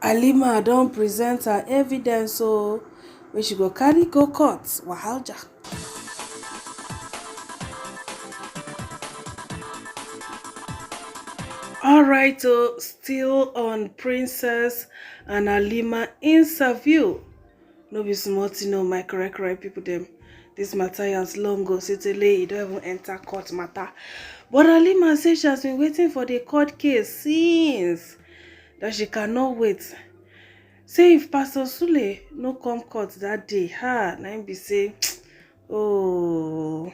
Halima don't present her evidence so we should go carry go court wahala. Alright, so still on Princess and Halima interview. No be small thing, no, my correct people them. This matter has long go settle, e don't even enter court matter. But Halima say she has been waiting for the court case since that she cannot wait. Say if Pastor Sule no come court that day, na him be say, oh,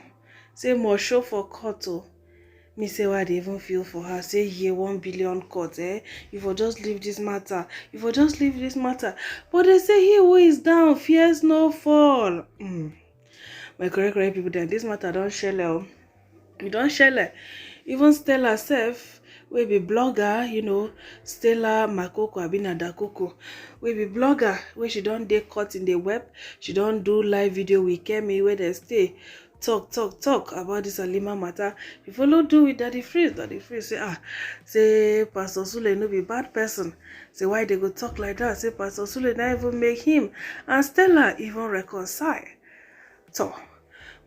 say must show for court oh. Me say why they even feel for her. Say here 1 billion court, you for just leave this matter. You for just leave this matter. But they say he who is down fears no fall. My correct people then this matter don't share. You don't share. Even Stella herself, we be blogger, Stella Makoko Abina Dakoko. We be blogger where she don't dey caught in the web. She don't do live video with Kemi where they stay. Talk about this Halima matter. You follow do with Daddy Freeze. Daddy Freeze say Pastor Sule no be bad person. Say why they go talk like that? Say Pastor Sule not even make him and Stella even reconcile. So,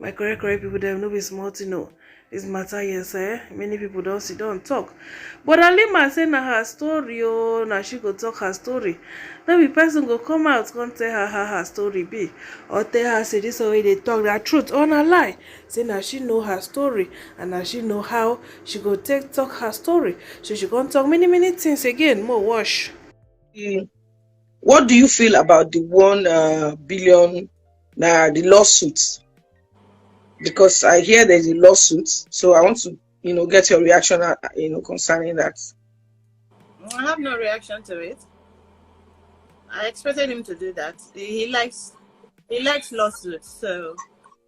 my correct people them no be small to know. This matter yes, many people don't sit down talk. But Halima say na her story, oh, now she go talk her story. No be person go come out come tell her how her story be, or tell her say this way they talk that truth or na lie. Say now she know her story and now she know how she go take talk her story. So she gonna talk many things again. More wash. What do you feel about the 1 billion naira, the lawsuit? Because I hear there's a lawsuit, so I want to, get your reaction, concerning that. I have no reaction to it. I expected him to do that. He likes lawsuits, so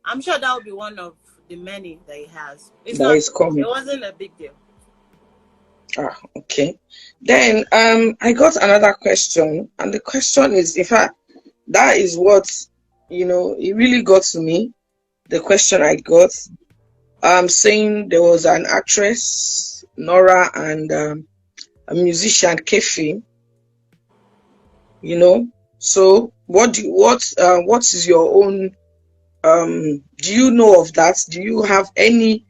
I'm sure that will be one of the many that he has. It's That not. is coming. It wasn't a big deal. Okay. Then I got another question, and the question is, in fact, that is what it really got to me. The question I got, saying there was an actress Nora and a musician Kefi. So what is your own? Do you know of that? Do you have any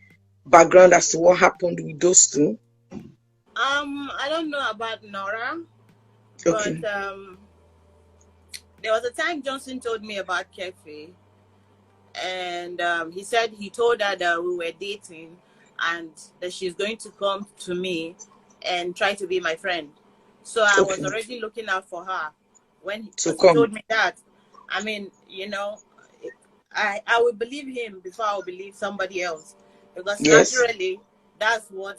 background as to what happened with those two? I don't know about Nora, Okay. but there was a time Johnson told me about Kefi, and he said he told her that we were dating and that she's going to come to me and try to be my friend. So I was already looking out for her when he told me that. I mean, I will believe him before I will believe somebody else, because naturally that's what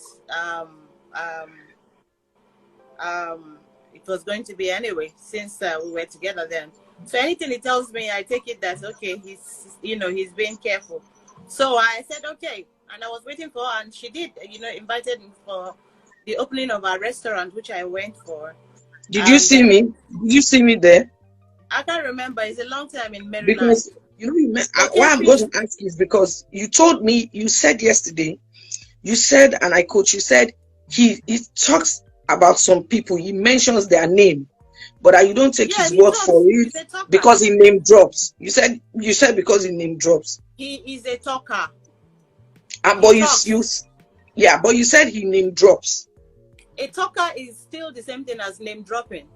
it was going to be anyway, since we were together then. So anything he tells me, I take it that okay, he's being careful. So I said okay, and I was waiting for her, and she did, invited me for the opening of our restaurant, which I went for. Did you see me? Did you see me there? I can't remember. It's a long time in Maryland. Because why I'm going to ask is because you told me, you said yesterday, you said, and I quote, you said he talks about some people, he mentions their name, but you don't take his word for it because he name drops. You said because he name drops. He is a talker. But but you said he name drops. A talker is still the same thing as name dropping.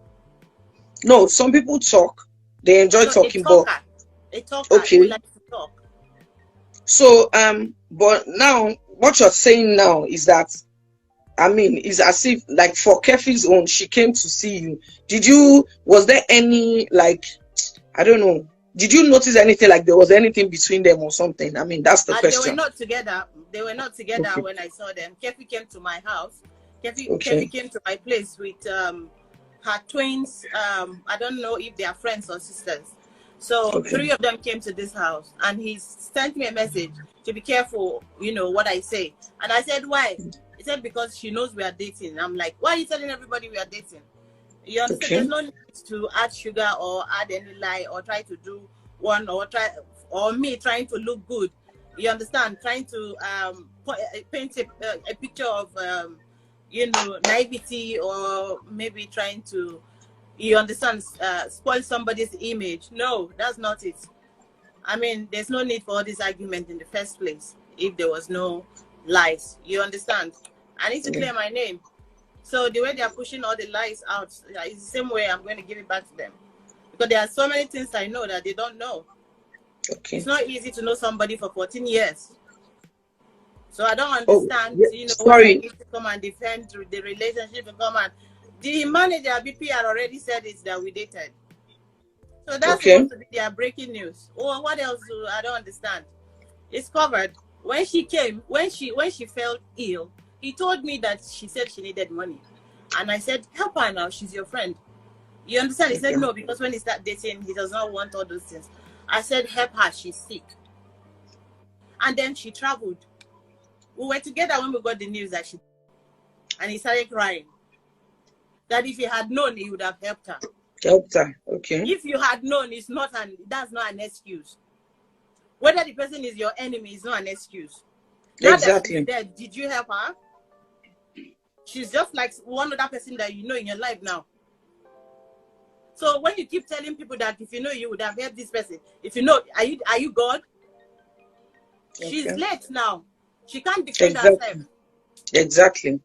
No, some people talk. They enjoy talking, a talker who likes to talk. So but now what you're saying now is that, I mean, it's as if like for Kefi's own, she came to see you. Was there any, like, I don't know, did you notice anything, like there was anything between them or something? I mean, that's the question. They were not together. When I saw them. Kefi came to my house. Kefi came to my place with her twins. I don't know if they are friends or sisters. So 3 of them came to this house, and he sent me a message to be careful, what I say. And I said, why? He said, because she knows we are dating. I'm like, why are you telling everybody we are dating? You understand? There's no need to add sugar or add any lie or try to do one or me trying to look good. You understand? Trying to paint a picture of naivety, or maybe trying to you understand, spoil somebody's image. No, that's not it. I mean, there's no need for all this argument in the first place if there was no lies. You understand? I need to clear my name. So the way they are pushing all the lies out is the same way I'm going to give it back to them. Because there are so many things I know that they don't know. Okay. It's not easy to know somebody for 14 years. So I don't understand, sorry. When I need to come and defend the relationship and come and... The manager, BPR, already said it's that we dated. So that's supposed to be their breaking news. Or what else? I don't understand. It's covered. When she came, when she felt ill, he told me that she said she needed money. And I said, help her now, she's your friend. You understand? He said no, because when he started dating, he does not want all those things. I said, help her, she's sick. And then she traveled. We were together when we got the news that she... And he started crying. That if he had known, he would have helped her. Helped her, okay. If you had known, that's not an excuse. Whether the person is your enemy is not an excuse. Exactly. Dead, did you help her? She's just like one other person that you know in your life now. So when you keep telling people that if you know you would have helped this person, if you know, are you God? She's late now. She can't defend herself. Exactly.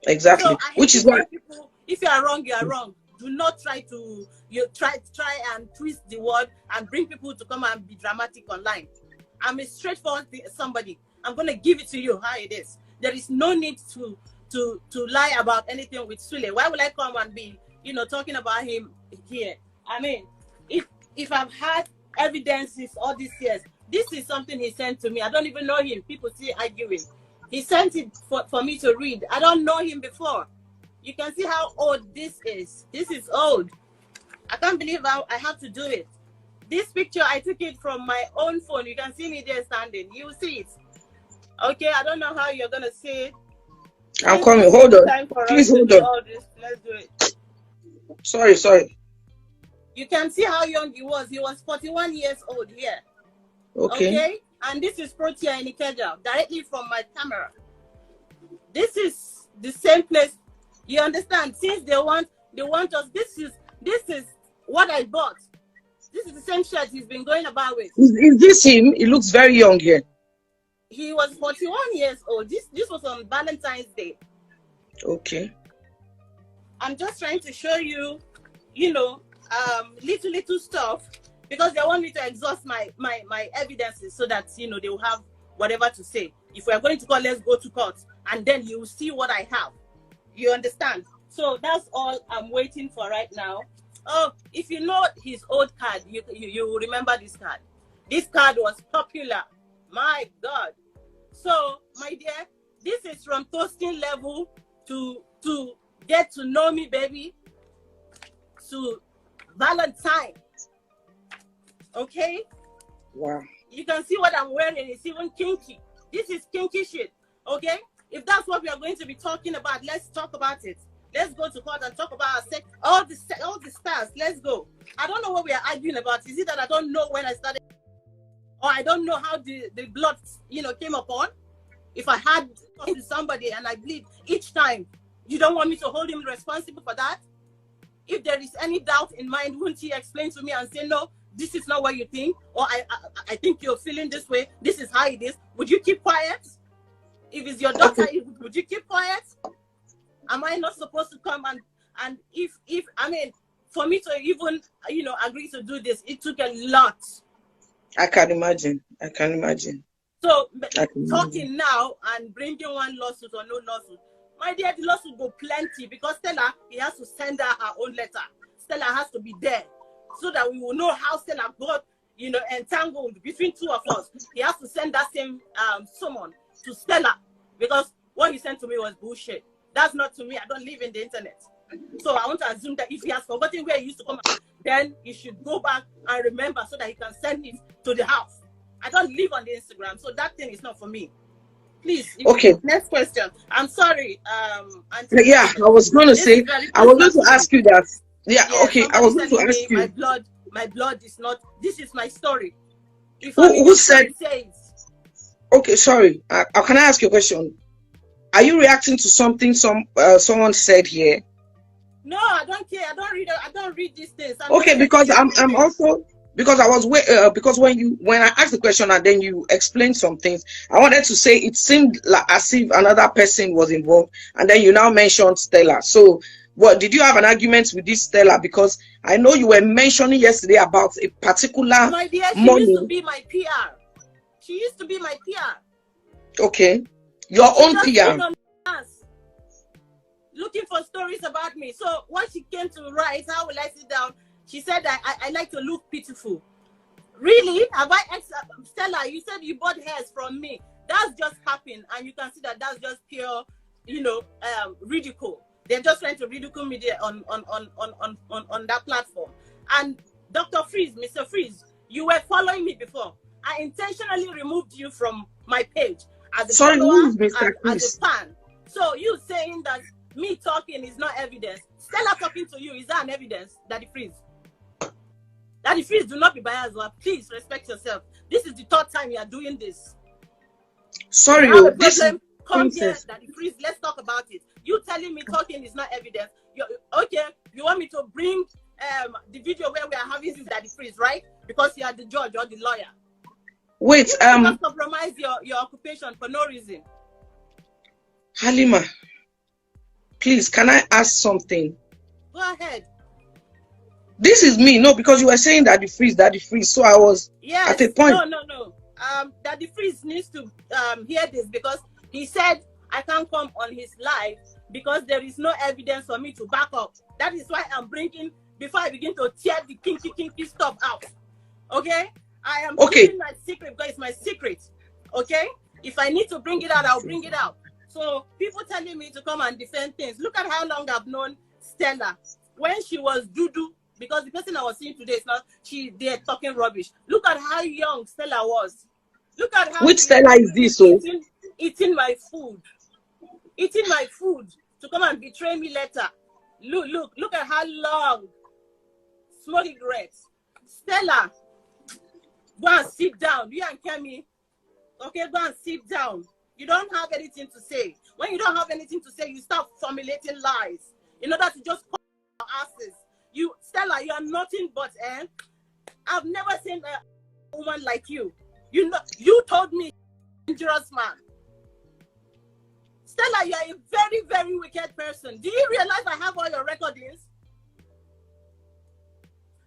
So which is why people, if you are wrong, you are wrong. Do not try to try and twist the word and bring people to come and be dramatic online. I'm a straightforward somebody. I'm gonna give it to you how it is. There is no need to lie about anything with Sule. Why would I come and be talking about him here? I mean, if I've had evidences all these years, this is something he sent to me. I don't even know him. People still arguing. He sent it for me to read. I don't know him before. You can see how old this is. This is old. I can't believe how I have to do it. This picture, I took it from my own phone. You can see me there standing. You will see it. Okay, I don't know how you're going to see it. I'm coming. Hold on. Please hold on. Let's do it. Sorry. You can see how young he was. He was 41 years old here. Okay. And this is Protea in Ikeja, directly from my camera. This is the same place. You understand? Since they want us. This is what I bought. This is the same shirt he's been going about with. Is this him? He looks very young here. He was 41 years old. This was on Valentine's Day. Okay. I'm just trying to show you, little stuff, because they want me to exhaust my evidences so that they will have whatever to say. If we are going to court, let's go to court, and then you will see what I have. You understand? So that's all I'm waiting for right now. Oh, if you know his old card, you will remember this card. This card was popular. My God. So, my dear, this is from toasting level to get to know me, baby, to Valentine. Okay? Wow. You can see what I'm wearing. It's even kinky. This is kinky shit. Okay? If that's what we are going to be talking about, let's talk about it. Let's go to court and talk about our sex. All the stars. Let's go. I don't know what we are arguing about. Is it that I don't know when I started, or I don't know how the blood, came upon? If I had to somebody and I bleed each time, you don't want me to hold him responsible for that? If there is any doubt in mind, wouldn't he explain to me and say, no, this is not what you think, or I think you're feeling this way, this is how it is? Would you keep quiet? If it's your daughter, would you keep quiet? Am I not supposed to come and if I mean, for me to even agree to do this, it took a lot. I can imagine. So talking now and bringing one lawsuit or no lawsuit, my dear, the lawsuit go plenty, because Stella, he has to send her own letter. Stella has to be there so that we will know how Stella got entangled between two of us. He has to send that same summon to Stella, because what he sent to me was bullshit. That's not to me. I don't live in the internet. So I want to assume that if he has forgotten where he used to come, then he should go back and remember so that he can send it to the house. I don't live on the Instagram, so that thing is not for me. Please. Okay. Next question. I'm sorry. Auntie, yeah, I was going to say, I was going to ask you that. Yeah, okay. I was going to ask you. My blood is not. This is my story. Who said? Okay, sorry. Can I ask you a question? Are you reacting to something someone said here? No, I don't care. I don't read these things. Okay, because I'm also, because I was because when I asked the question and then you explained some things, I wanted to say it seemed like as if another person was involved, and then you now mentioned Stella. So what did you have an argument with this Stella? Because I know you were mentioning yesterday about a particular my dear, she money. used to be my PR. She used to be my PR. Okay, your she own just PR. on us, looking for stories about me. So when she came to write, how will I sit down? She said I like to look pitiful. Really? Have I Stella, you said you bought hairs from me. That's just happened, and you can see that that's just pure, ridicule. They're just trying to ridicule me there on that platform. And Dr. Freeze, Mr. Freeze, you were following me before. I intentionally removed you from my page as a follower and as a fan. So you saying that me talking is not evidence. Stella talking to you, is that an evidence, Daddy Freeze? Daddy Freeze, do not be biased. Please respect yourself. This is the third time you are doing this. Sorry, this is come here, Daddy Freeze. Let's talk about it. You telling me talking is not evidence. Okay, you want me to bring the video where we are having this Daddy Freeze, right? Because you are the judge or the lawyer. Wait, you just compromise your occupation for no reason. Halima, please, can I ask something? Go ahead. This is me, no, because you were saying Daddy Freeze. So I was at a point. No. Daddy Freeze needs to hear this, because he said I can't come on his live because there is no evidence for me to back up. That is why I'm bringing, before I begin to tear the kinky stuff out. Okay? I am keeping my secret because it's my secret. Okay? If I need to bring it out, I'll bring it out. So people telling me to come and defend things. Look at how long I've known Stella. When she was Dudu, because the person I was seeing today is not, they're talking rubbish. Look at how young Stella was. Look at how— Which Stella is this? Eating my food. Eating my food to come and betray me later. Look at how long. Smoking regrets. Stella, go and sit down. You and Kemi, okay, go and sit down. You don't have anything to say. When you don't have anything to say, you start formulating lies in order to just call your asses. Stella, you are nothing but I've never seen a woman like you. You told me, dangerous man. Stella, you are a very, very wicked person. Do you realize I have all your recordings?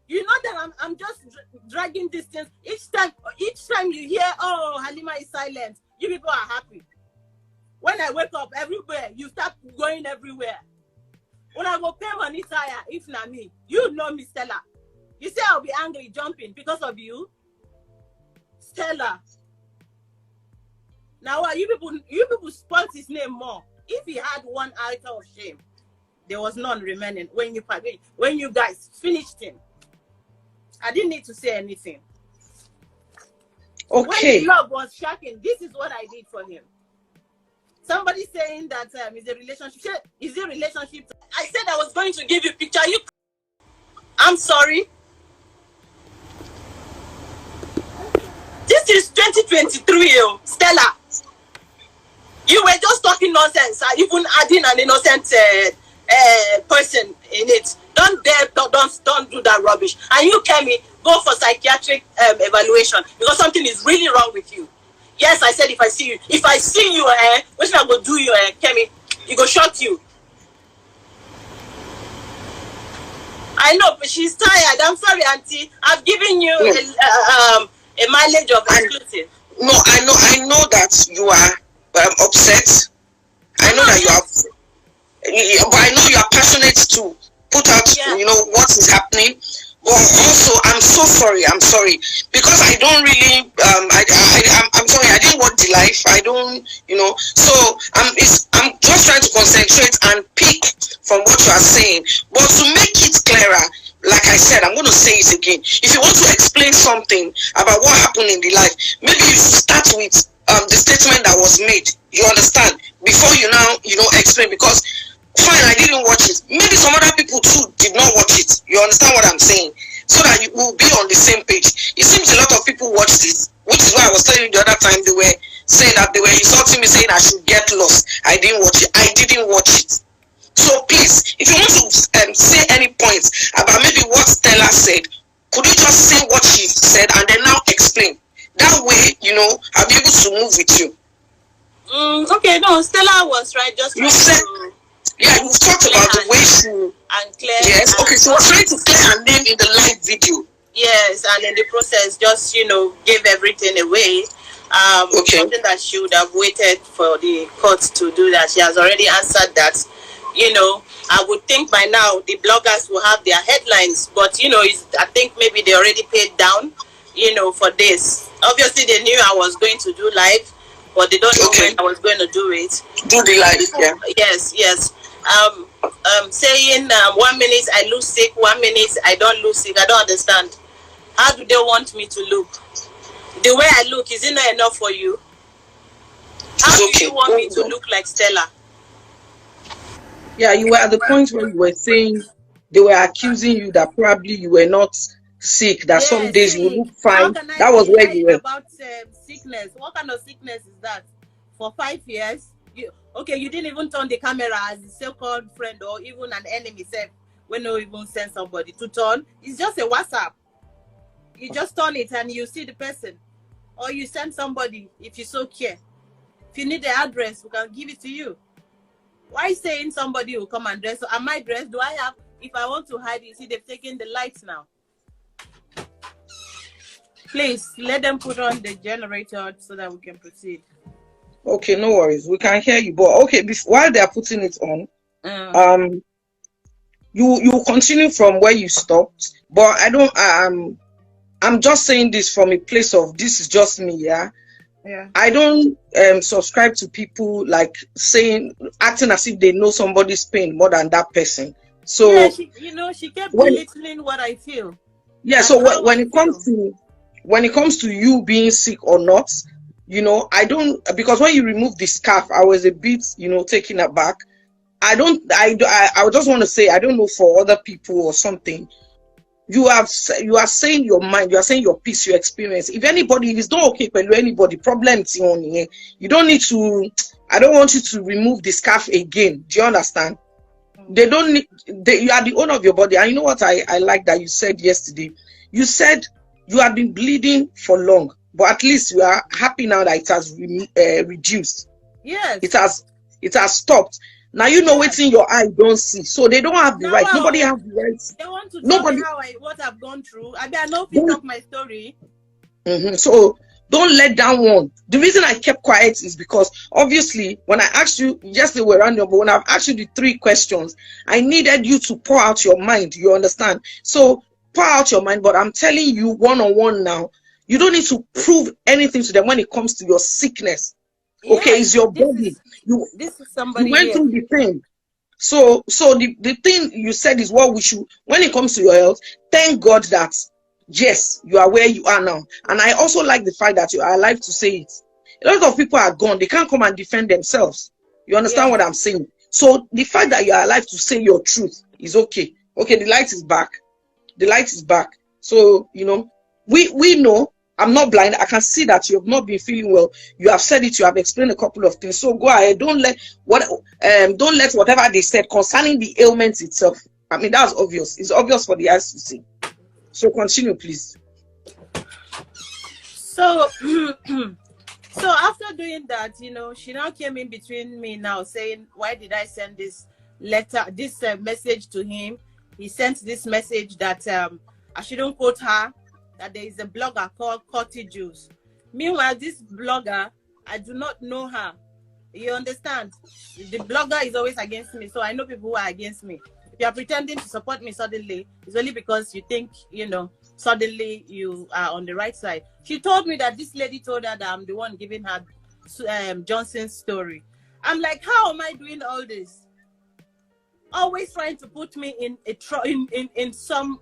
You know that I'm just dragging this thing. Each time you hear, oh, Halima is silent, you people are happy. When I wake up everywhere, you start going everywhere. When I go pay money tire, if not me, you know me, Stella. You say I'll be angry, jumping because of you? Stella. Now you people spoiled his name more. If he had one iota of shame, there was none remaining when you guys finished him. I didn't need to say anything. Okay. When the love was shocking, this is what I did for him. Somebody saying that is a relationship. Is a relationship? I said I was going to give you a picture. I'm sorry. This is 2023, Stella. You were just talking nonsense, even adding an innocent person in it. Don't do that rubbish. And you, Kemi, go for psychiatric evaluation because something is really wrong with you. Yes, I said if I see you, what should I go do you, Kemi? You go shot you. I know, but she's tired. I'm sorry, Auntie. I've given you a mileage of exclusive. No, I know that you are upset. I know that you are, but I know you are passionate to put out, what is happening. But also, I'm so sorry. I'm sorry because I don't really. I'm sorry. I didn't want the life. I don't. So I'm just trying to concentrate and pick from what you are saying. But to make it clearer, like I said, I'm going to say it again. If you want to explain something about what happened in the life, maybe you should start with the statement that was made. You understand? Before you now, explain, because fine, I didn't watch it. Maybe some other people too did not watch it. You understand what I'm saying? So that you will be on the same page. It seems a lot of people watched it, which is why I was telling you the other time they were saying that they were insulting me, saying I should get lost. I didn't watch it. I didn't watch it. So please, if you want to say any points about maybe what Stella said, could you just say what she said and then now explain? That way, I'll be able to move with you. Okay, no, Stella was right. Just you said, you've talked about the way she and clear. Yes, okay. So was trying to clear her name in the live video. Yes, and in the process, just gave everything away. Okay. Something that she would have waited for the court to do that. She has already answered that. I would think by now the bloggers will have their headlines, but I think maybe they already paid down, for this. Obviously, they knew I was going to do live, but they don't know when I was going to do it. Do the live, yeah. Yes. Saying 1 minute I lose sick, 1 minute I don't lose sick. I don't understand. How do they want me to look? The way I look, is it not enough for you? How do you want me to look like Stella? Yeah, you were at the point where you were saying they were accusing you that probably you were not sick, that some days you look fine. That was where you were. About sickness. What kind of sickness is that? For 5 years? You didn't even turn the camera as a so-called friend or even an enemy self when you even send somebody to turn. It's just a WhatsApp. You just turn it and you see the person. Or you send somebody if you so care. If you need the address, we can give it to you. Why saying somebody will come and dress? So am I dressed? Do I have, if I want to hide, you see they've taken the lights now. Please, let them put on the generator so that we can proceed. Okay, no worries. We can hear you. But okay, while they are putting it on, you continue from where you stopped. But I don't, I'm just saying this from a place of, this is just me, yeah? Yeah. I don't subscribe to people like acting as if they know somebody's pain more than that person. So yeah, she kept belittling what I feel. Yeah, so when it comes to you being sick or not, I don't, because when you remove the scarf, I was a bit, taken aback. I just want to say, I don't know for other people or something. You are saying your mind, you are saying your piece, your experience. If it's not okay for anybody, problem is on here. You don't need to, I don't want you to remove the scarf again. Do you understand? They don't need, you are the owner of your body. And you know what I like that you said yesterday? You said you have been bleeding for long, but at least you are happy now that it has reduced. Yes. It has stopped. Now what's in your eye don't see. So they don't have the right. Nobody has the right. They want to tell me what I've gone through. I know pick up my story. So don't let that one. The reason I kept quiet is because obviously when I asked you, yes, they were random, but when I've asked you the 3 questions, I needed you to pour out your mind. You understand? So pour out your mind, but I'm telling you one-on-one now, you don't need to prove anything to them when it comes to your sickness. Yeah, okay, it's your body. This is somebody. You went through the thing. So the thing you said is what we should, when it comes to your health, thank God that yes, you are where you are now. And I also like the fact that you are alive to say it. A lot of people are gone, they can't come and defend themselves. You understand what I'm saying? So the fact that you are alive to say your truth is okay. Okay, the light is back. The light is back. So we know, I'm not blind. I can see that you have not been feeling well. You have said it. You have explained a couple of things. So go ahead. Don't let whatever they said concerning the ailment itself. I mean, that's obvious. It's obvious for the eyes to see. So continue, please. So, so after doing that, she now came in between me now saying, "Why did I send this letter, this message to him? He sent this message that I shouldn't quote her." That there is a blogger called Cotty Juice. Meanwhile, this blogger, I do not know her. You understand? The blogger is always against me, so I know people who are against me. If you are pretending to support me suddenly, it's only because you think, suddenly you are on the right side. She told me that this lady told her that I'm the one giving her Johnson's story. I'm like, how am I doing all this? Always trying to put me in some,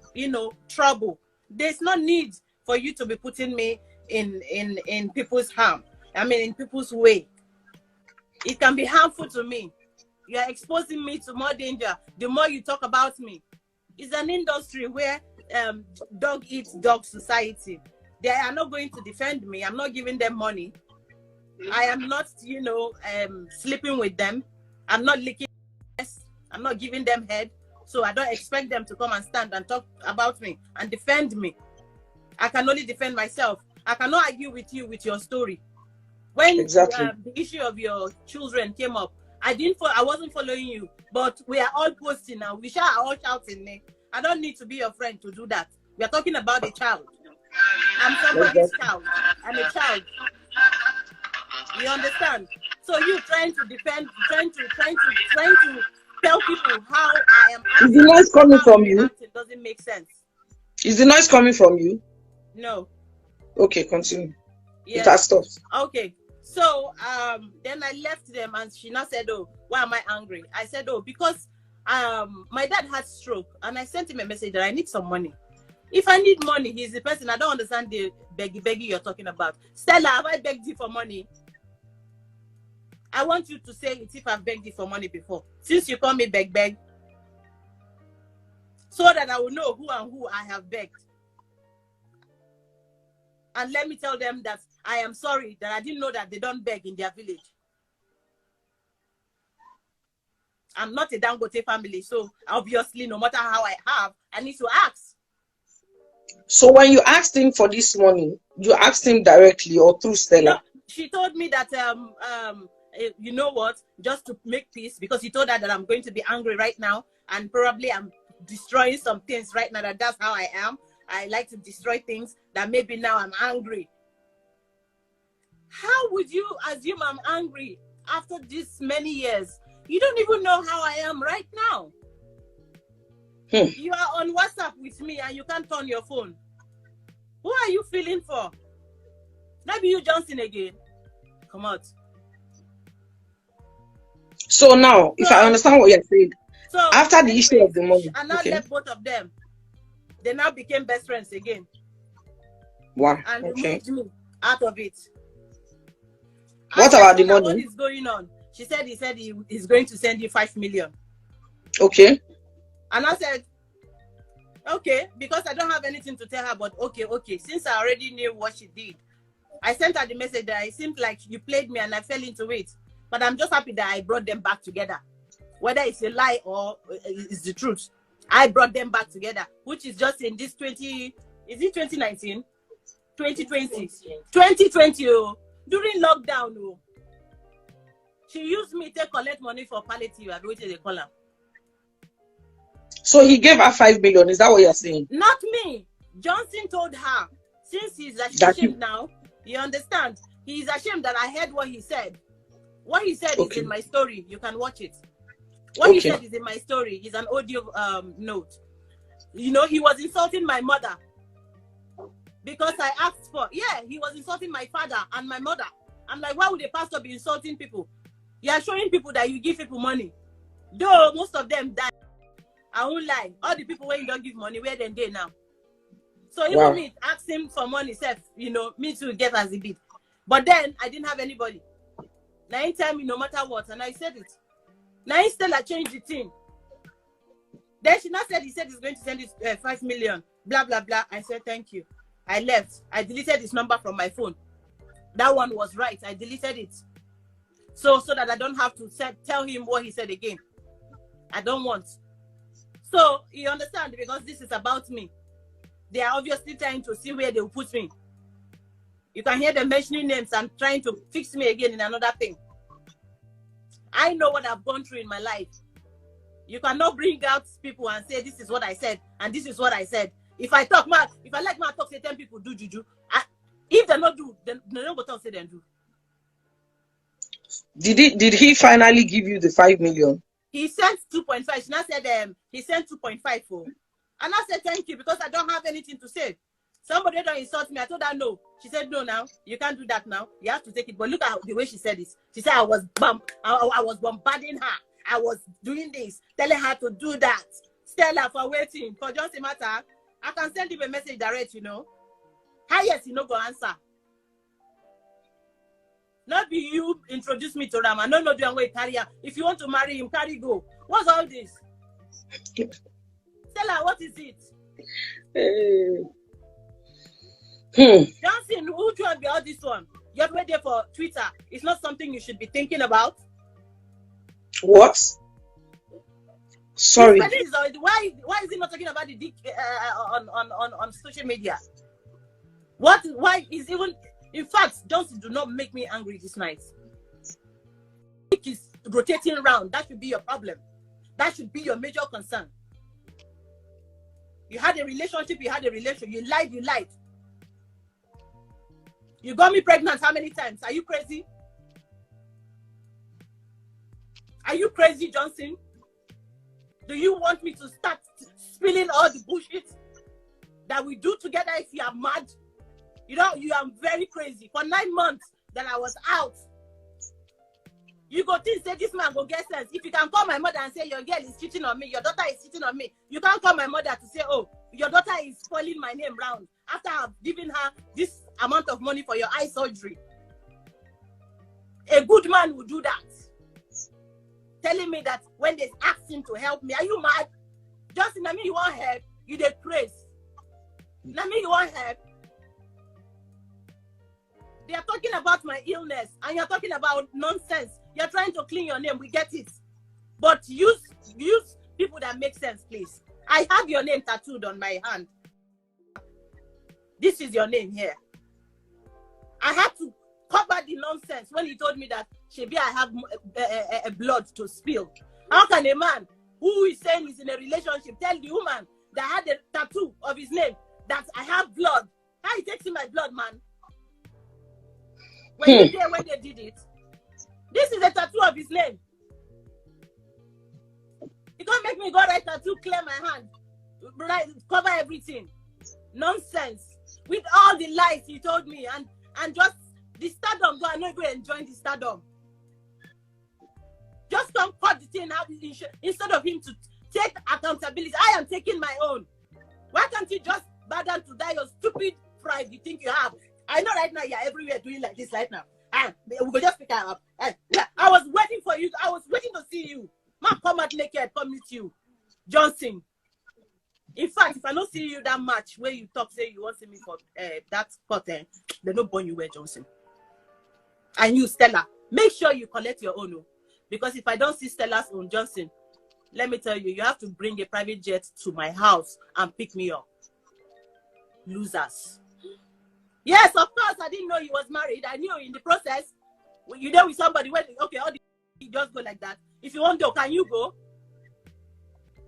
trouble. There's no need for you to be putting me in people's harm. I mean, in people's way. It can be harmful to me. You are exposing me to more danger the more you talk about me. It's an industry where dog eats dog society. They are not going to defend me. I'm not giving them money. I am not, sleeping with them. I'm not licking. I'm not giving them head. So I don't expect them to come and stand and talk about me and defend me. I can only defend myself. I cannot argue with you with your story. When the issue of your children came up, I wasn't following you, but we are all posting now. We are all shouting. I don't need to be your friend to do that. We are talking about a child. I'm somebody's child. I'm a child. You understand? So you trying to defend, trying to tell people how I am acting. Is the noise coming from you? It doesn't make sense. Is the noise coming from you? No. Okay, continue. Yes. It has stopped. Okay. So then I left them, and she now said, "Oh, why am I angry?" I said, "Oh, because my dad had stroke, and I sent him a message that I need some money. If I need money, he's the person. I don't understand the beggy you're talking about. Stella, have I begged you for money? I want you to say it if I've begged you for money before. Since you call me beg, so that I will know who and who I have begged. And let me tell them that I am sorry that I didn't know that they don't beg in their village. I'm not a Dangote family, so obviously, no matter how I have, I need to ask." So when you asked him for this money, you asked him directly or through Stella? No, she told me that you know what, just to make peace, because he told her that I'm going to be angry right now, and probably I'm destroying some things right now. That's how I am. I like to destroy things, that maybe now I'm angry. How would you assume I'm angry after this many years? You don't even know how I am right now. You are on WhatsApp with me and you can't turn your phone. Who are you feeling for? Maybe you Johnson again. Come out. So now, if I understand what you're saying, so after the issue of the money, and now left both of them. They now became best friends again. Wow. And removed me out of it. What about the money? What is going on? She said he said he's going to send you 5 million. Okay. And I said, okay, because I don't have anything to tell her, but okay. Since I already knew what she did, I sent her the message that it seemed like you played me and I fell into it. But I'm just happy that I brought them back together. Whether it's a lie or it's the truth, I brought them back together, which is just in this 2019? 2020. 2020, during lockdown, she used me to collect money for palliative, and what they call her. So he gave her 5 million. Is that what you're saying? Not me. Johnson told her, since he's ashamed now, you understand? He's ashamed that I heard what he said. What he said is in my story. You can watch it. What he said is in my story. It's an audio note. You know, he was insulting my mother because I asked for. Yeah, he was insulting my father and my mother. I'm like, why would a pastor be insulting people? You are showing people that you give people money. Though most of them died. I won't lie. All the people when you don't give money, where then they now? So even me asking for money, self, you know, me to get as a bid. But then I didn't have anybody. Now he tell me no matter what, and I said it. Now instead I changed the thing. Then she now said he said he's going to send it 5 million. Blah blah blah. I said thank you. I left. I deleted his number from my phone. That one was right. I deleted it. So that I don't have to tell him what he said again. I don't want. So you understand, because this is about me. They are obviously trying to see where they will put me. You can hear them mentioning names and trying to fix me again in another thing. I know what I've gone through in my life. You cannot bring out people and say, this is what I said, and this is what I said. If I talk, if I like my talk, say 10 people do juju. If they not do, then they don't go talk, say them do. Did he finally give you the 5 million? He sent 2.5. She now said he sent 2.5 for. And I said thank you, because I don't have anything to say. Somebody don't insult me. I told her no. She said no now. You can't do that now. You have to take it. But look at the way she said this. She said I was bombarding her. I was doing this, telling her to do that. Stella for waiting. For just a matter, I can send him a message direct, you know. How yes, you know go answer. Not be you introduce me to Rama. No, do way carry her. If you want to marry him, carry go. What's all this? Stella, what is it? Johnson, who should be all this one? You're ready for Twitter. It's not something you should be thinking about. What? Sorry. Why is he not talking about the dick on social media? Why is even? In fact, Johnson, do not make me angry this night. Dick is rotating around. That should be your problem. That should be your major concern. You had a relationship. You lied. You got me pregnant how many times? Are you crazy? Are you crazy, Johnson? Do you want me to start spilling all the bullshit that we do together if you are mad? You know, you are very crazy. For 9 months that I was out, you go think, say this man go get sense. If you can call my mother and say your girl is cheating on me, your daughter is cheating on me, you can't call my mother to say, oh, your daughter is spoiling my name round after I've given her this amount of money for your eye surgery. A good man would do that. Telling me that when they ask him to help me, are you mad? Justin, I mean you want help? You dey praise. I mean you want help? They are talking about my illness and you're talking about nonsense. You're trying to clean your name. We get it. But use people that make sense, please. I have your name tattooed on my hand. This is your name here. I had to cover the nonsense when he told me that, Shebi, I have a blood to spill. How can a man who is saying he's in a relationship tell the woman that had a tattoo of his name that I have blood? How he takes in my blood, man? When they did it, this is a tattoo of his name. You can't make me go right tattoo, clear my hand, right, cover everything. Nonsense. With all the lies he told me and just the stardom, go, I'm not going to enjoy the stardom. Just come cut the thing out instead of him to take accountability. I am taking my own. Why can't you just bow down to die your stupid pride you think you have? I know right now you're everywhere doing like this right now. We will just pick her up. I was waiting for you. I was waiting to see you. Man, come out naked, come meet you. Johnson. In fact, if I don't see you that much where you talk, say you want to see me for that spot, they don't burn you where, Johnson. And you, Stella, make sure you collect your own. Because if I don't see Stella's own, Johnson, let me tell you, you have to bring a private jet to my house and pick me up. Losers. Yes, of course, I didn't know he was married. I knew in the process, when you're there with somebody, when, okay, all the just go like that. If you want to go, can you go?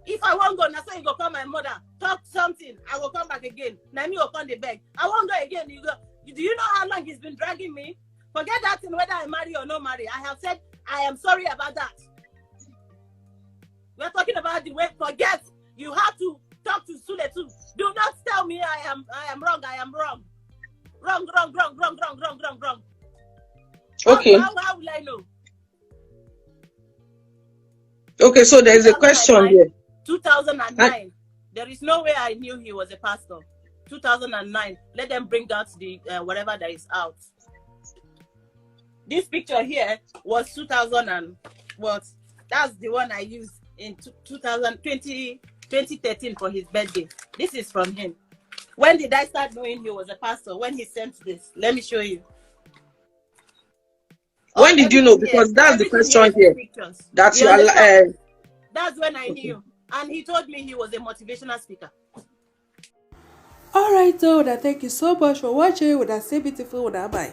If I won't go, now so you go call my mother, talk something, I will come back again. Now me will come the beg. I won't go again. You go. Do you know how long he's been dragging me? Forget that thing, whether I marry or not marry. I have said I am sorry about that. We're talking about the way. Forget. You have to talk to Sule too. Do not tell me I am wrong. I am wrong. Wrong. Okay. How will I know? Okay, so there's a question here. 2009. There is no way I knew he was a pastor. 2009. Let them bring out the whatever that is out. This picture here was 2000 and what? That's the one I used in 2013 for his birthday. This is from him. When did I start knowing he was a pastor? When he sent this. Let me show you. When did you know? Because that's the question here. That's your That's when I knew. And he told me he was a motivational speaker. All right, so thank you so much for watching. Would I say beautiful? Would I bye?